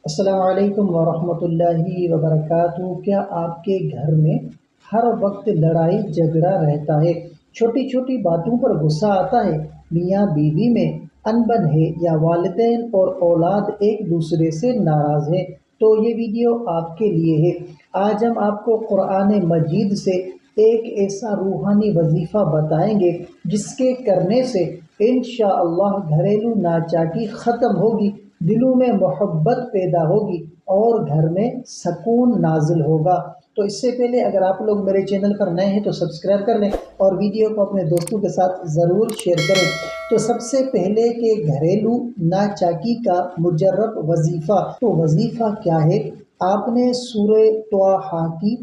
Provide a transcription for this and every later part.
السلام علیکم ورحمۃ اللہ وبرکاتہ۔ کیا آپ کے گھر میں ہر وقت لڑائی جھگڑا رہتا ہے؟ چھوٹی چھوٹی باتوں پر غصہ آتا ہے؟ میاں بیوی میں انبن ہے یا والدین اور اولاد ایک دوسرے سے ناراض ہیں؟ تو یہ ویڈیو آپ کے لیے ہے۔ آج ہم آپ کو قرآن مجید سے ایک ایسا روحانی وظیفہ بتائیں گے جس کے کرنے سے انشاءاللہ گھریلو ناچاکی ختم ہوگی، دلوں میں محبت پیدا ہوگی اور گھر میں سکون نازل ہوگا۔ تو اس سے پہلے اگر آپ لوگ میرے چینل پر نئے ہیں تو سبسکرائب کر لیں اور ویڈیو کو اپنے دوستوں کے ساتھ ضرور شیئر کریں۔ تو سب سے پہلے کہ گھریلو ناچاکی کا مجرب وظیفہ، تو وظیفہ کیا ہے؟ آپ نے سورہ طٰہٰ کی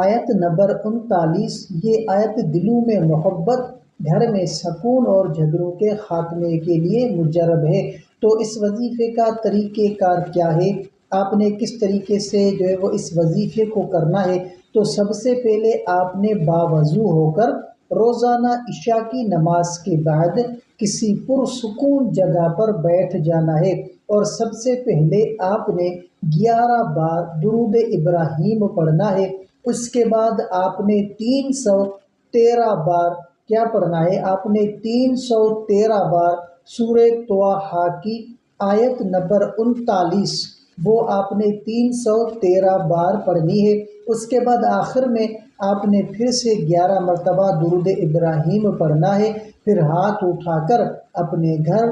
آیت نمبر 39، یہ آیت دلوں میں محبت، گھر میں سکون اور جھگڑوں کے خاتمے کے لیے مجرب ہے۔ تو اس وظیفے کا طریقہ کار کیا ہے؟ آپ نے کس طریقے سے وہ اس وظیفے کو کرنا ہے؟ تو سب سے پہلے آپ نے باوضو ہو کر روزانہ عشاء کی نماز کے بعد کسی پرسکون جگہ پر بیٹھ جانا ہے اور سب سے پہلے آپ نے 11 بار درود ابراہیم پڑھنا ہے۔ اس کے بعد آپ نے 313 بار کیا پڑھنا ہے؟ آپ نے 313 بار سورہ طٰہٰ کی آیت نمبر 39، وہ آپ نے 313 بار پڑھنی ہے۔ اس کے بعد آخر میں آپ نے پھر سے 11 مرتبہ درود ابراہیم پڑھنا ہے۔ پھر ہاتھ اٹھا کر اپنے گھر،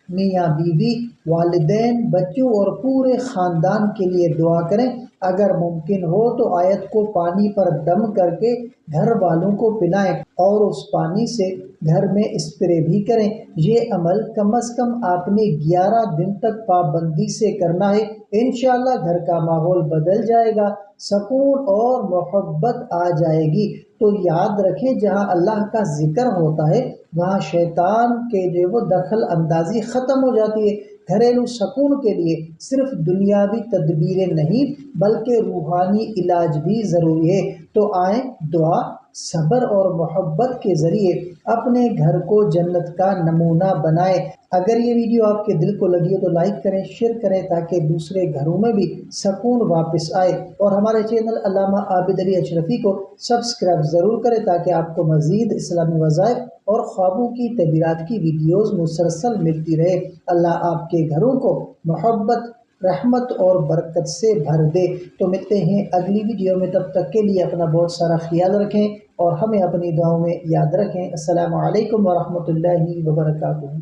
میاں بیوی، والدین، بچوں اور پورے خاندان کے لیے دعا کریں۔ اگر ممکن ہو تو آیت کو پانی پر دم کر کے گھر والوں کو پلائیں اور اس پانی سے گھر میں اسپرے بھی کریں۔ یہ عمل کم از کم آپ نے 11 دن تک پابندی سے کرنا ہے۔ انشاءاللہ گھر کا ماحول بدل جائے گا، سکون اور محبت آ جائے گی۔ تو یاد رکھیں، جہاں اللہ کا ذکر ہوتا ہے وہاں شیطان کے وہ دخل اندازی ختم ہو جاتی ہے۔ گھریلو سکون کے لیے صرف دنیاوی تدبیریں نہیں بلکہ روحانی علاج بھی ضروری ہے۔ تو آئیں دعا، صبر اور محبت کے ذریعے اپنے گھر کو جنت کا نمونہ بنائیں۔ اگر یہ ویڈیو آپ کے دل کو لگی ہو تو لائک کریں، شیئر کریں تاکہ دوسرے گھروں میں بھی سکون واپس آئے، اور ہمارے چینل علامہ عابد علی اشرفی کو سبسکرائب ضرور کریں تاکہ آپ کو مزید اسلامی وظائف اور خوابوں کی تعبیرات کی ویڈیوز مسلسل ملتی رہے۔ اللہ آپ کے گھروں کو محبت، رحمت اور برکت سے بھر دے۔ تو ملتے ہیں اگلی ویڈیو میں، تب تک کے لیے اپنا بہت سارا خیال رکھیں اور ہمیں اپنی دعاؤں میں یاد رکھیں۔ السلام علیکم ورحمۃ اللہ وبرکاتہ۔